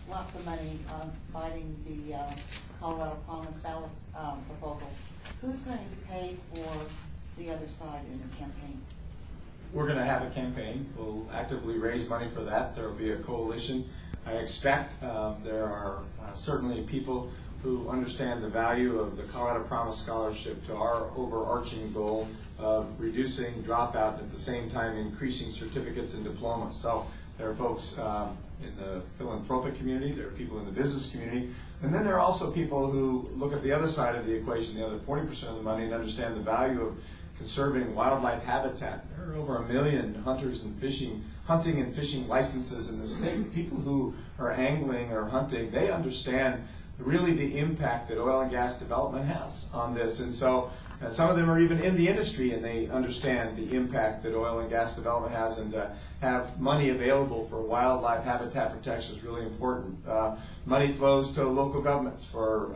lots of money on fighting the Colorado Promise ballot proposal. Who's going to pay for the other side in the campaign? We're going to have a campaign. We'll actively raise money for that. There will be a coalition. I expect there are certainly people who understand the value of the Colorado Promise Scholarship to our overarching goal of reducing dropout, at the same time increasing certificates and diplomas. So there are folks in the philanthropic community, there are people in the business community, and then there are also people who look at the other side of the equation, the other 40% of the money, and understand the value of conserving wildlife habitat. There are over 1 million hunters and hunting and fishing licenses in the state. People who are angling or hunting, they understand really the impact that oil and gas development has on this. And so some of them are even in the industry, and they understand the impact that oil and gas development has, and have money available for wildlife habitat protection is really important. Money flows to local governments for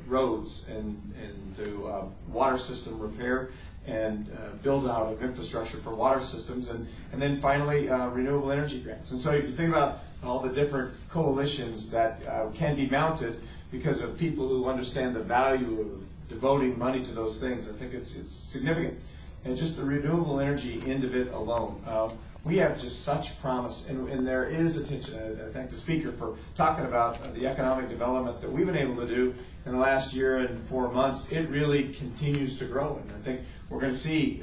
roads and to water system repair and build out of infrastructure for water systems, and then finally renewable energy grants. And so if you think about all the different coalitions that can be mounted because of people who understand the value of devoting money to those things, I think it's significant. And just the renewable energy end of it alone, we have just such promise, and there is attention. I thank the speaker for talking about the economic development that we've been able to do in the last year and 4 months. It really continues to grow, and I think we're going to see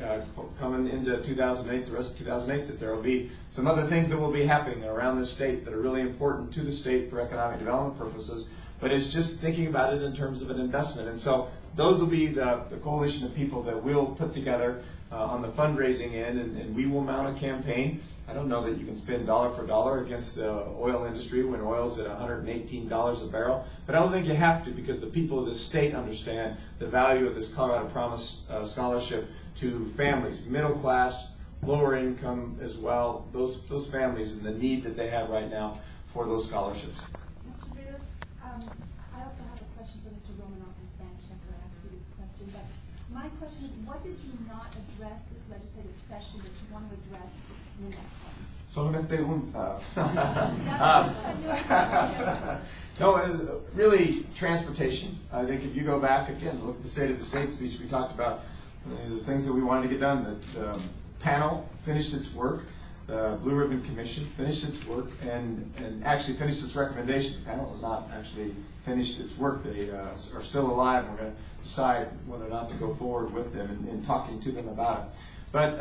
coming into 2008, the rest of 2008, that there will be some other things that will be happening around the state that are really important to the state for economic development purposes. But it's just thinking about it in terms of an investment. And so those will be the coalition of people that we'll put together on the fundraising end, and we will mount a campaign. I don't know that you can spend dollar for dollar against the oil industry when oil's at $118 a barrel, but I don't think you have to, because the people of this state understand the value of this Colorado Promise Scholarship to families, middle class, lower income as well, those families, and the need that they have right now for those scholarships. Mr. Ritter, I also have a question for Mr. Romanoff in Spanish after I ask you this question, but my question is, what did you not address this legislative session that you want to address in the next one? Solamente un. No, it was really transportation. I think if you go back again, look at the State of the State speech, we talked about the things that we wanted to get done. The panel finished its work. The Blue Ribbon Commission finished its work and actually finished its recommendation. The panel has not actually finished its work. They are still alive, and we're going to decide whether or not to go forward with them and talking to them about it. But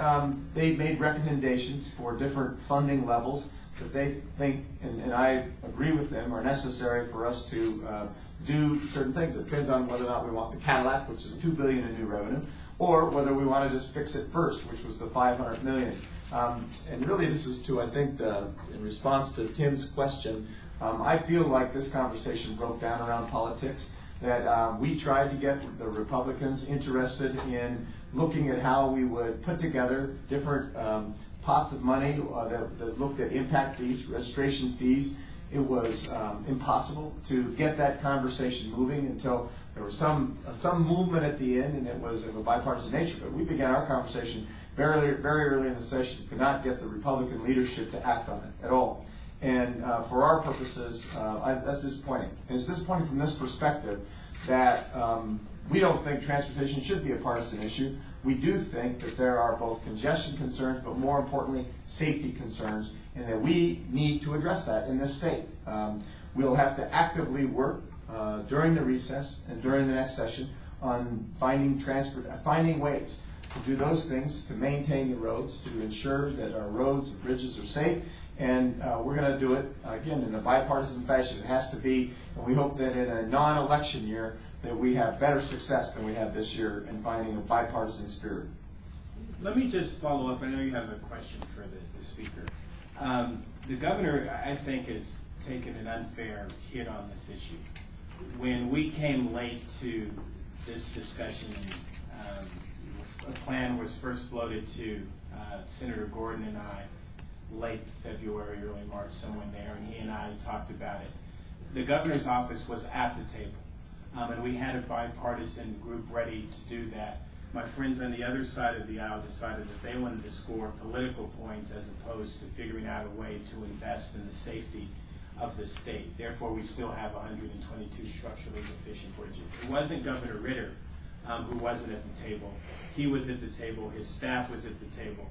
they made recommendations for different funding levels that they think, and I agree with them, are necessary for us to do certain things. It depends on whether or not we want the Cadillac, which is $2 billion in new revenue, or whether we want to just fix it first, which was the $500 million. And really, this is to, I think, in response to Tim's question, I feel like this conversation broke down around politics, that we tried to get the Republicans interested in looking at how we would put together different pots of money that looked at impact fees, registration fees. It was impossible to get that conversation moving until there was some movement at the end, and it was of a bipartisan nature. But we began our conversation very early in the session, could not get the Republican leadership to act on it at all. And for our purposes, that's disappointing. And it's disappointing from this perspective that we don't think transportation should be a partisan issue. We do think that there are both congestion concerns, but more importantly, safety concerns, and that we need to address that in this state. We'll have to actively work during the recess and during the next session on finding ways to do those things, to maintain the roads, to ensure that our roads and bridges are safe. And we're going to do it, again, in a bipartisan fashion. It has to be, and we hope that in a non-election year that we have better success than we had this year in finding a bipartisan spirit. Let me just follow up. I know you have a question for the speaker. The governor, I think, has taken an unfair hit on this issue. When we came late to this discussion, a plan was first floated to Senator Gordon and I late February, early March, somewhere in there, and he and I talked about it. The governor's office was at the table, and we had a bipartisan group ready to do that. My friends on the other side of the aisle decided that they wanted to score political points as opposed to figuring out a way to invest in the safety of the state. Therefore, we still have 122 structurally deficient bridges. It wasn't Governor Ritter who wasn't at the table. He was at the table. His staff was at the table.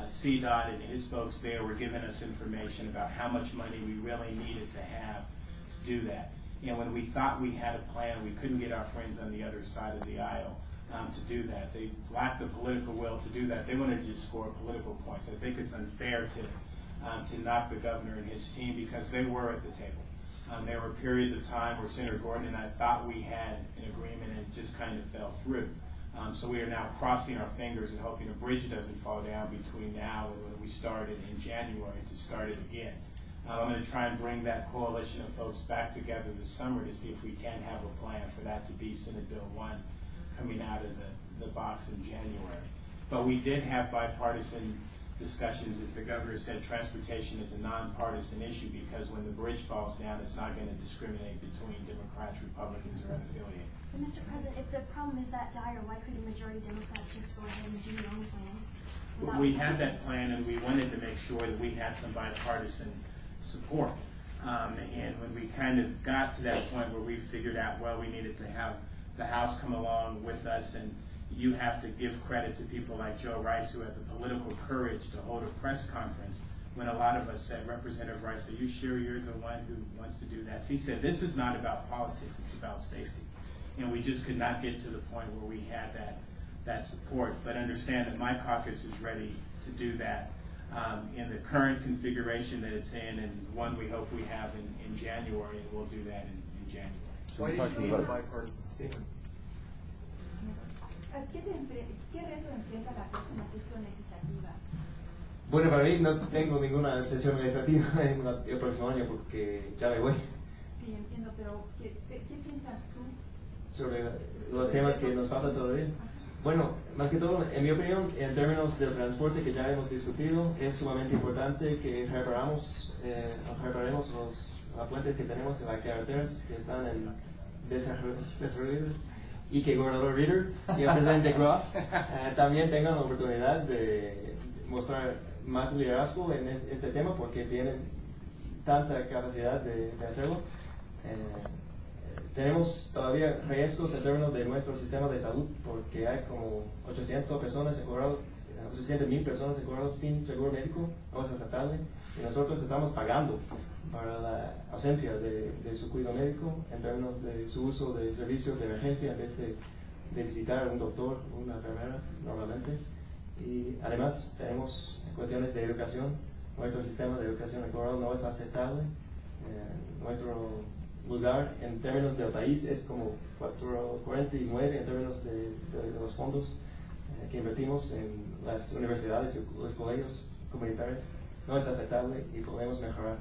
CDOT and his folks there were giving us information about how much money we really needed to have to do that. And when we thought we had a plan, we couldn't get our friends on the other side of the aisle to do that. They lacked the political will to do that. They wanted to just score political points. I think it's unfair to knock the governor and his team because they were at the table. There were periods of time where Senator Gordon and I thought we had an agreement and it just kind of fell through. So we are now crossing our fingers and hoping a bridge doesn't fall down between now and when we started in January to start it again. I'm going to try and bring that coalition of folks back together this summer to see if we can have a plan for that to be Senate Bill 1 coming out of the box in January. But we did have bipartisan discussions. As the governor said, transportation is a nonpartisan issue because when the bridge falls down, it's not going to discriminate between Democrats, Republicans, or unaffiliated. But Mr. President, if the problem is that dire, why couldn't the majority Democrats just go ahead and do their own plan? We had that plan, and we wanted to make sure that we had some bipartisan support. And when we kind of got to that point where we figured out, well, we needed to have the House come along with us, and you have to give credit to people like Joe Rice who had the political courage to hold a press conference when a lot of us said, Representative Rice, are you sure you're the one who wants to do that? So he said, this is not about politics, it's about safety. And we just could not get to the point where we had that support. But understand that my caucus is ready to do that in the current configuration that it's in, and one we hope we have in January, and we'll do that in January. Why do you need a bipartisan statement? ¿Qué reto enfrenta la próxima sesión legislativa? Bueno, para mí no tengo ninguna sesión legislativa en el próximo año porque ya me voy. Sí, entiendo, pero ¿qué piensas tú? Sobre los temas que nos faltan todavía. Bueno, más que todo, en mi opinión, en términos del transporte que ya hemos discutido, es sumamente importante que reparemos las puentes que tenemos en las carreteras que están en desarrollos y que el gobernador Ritter y el presidente Wrapup también tengan la oportunidad de mostrar más liderazgo en este tema porque tienen tanta capacidad de hacerlo. Tenemos todavía riesgos en términos de nuestro sistema de salud porque hay como 800.000 personas encobradas sin seguro médico, no es aceptable, y nosotros estamos pagando para la ausencia de su cuidado médico en términos de su uso de servicios de emergencia en vez de visitar a un doctor o una enfermera normalmente. Y además tenemos cuestiones de educación. Nuestro sistema de educación encobrado no es aceptable. Nuestro lugar en términos del país es como 449 en términos de los fondos que invertimos en las universidades y los colegios comunitarios. No es aceptable y podemos mejorar.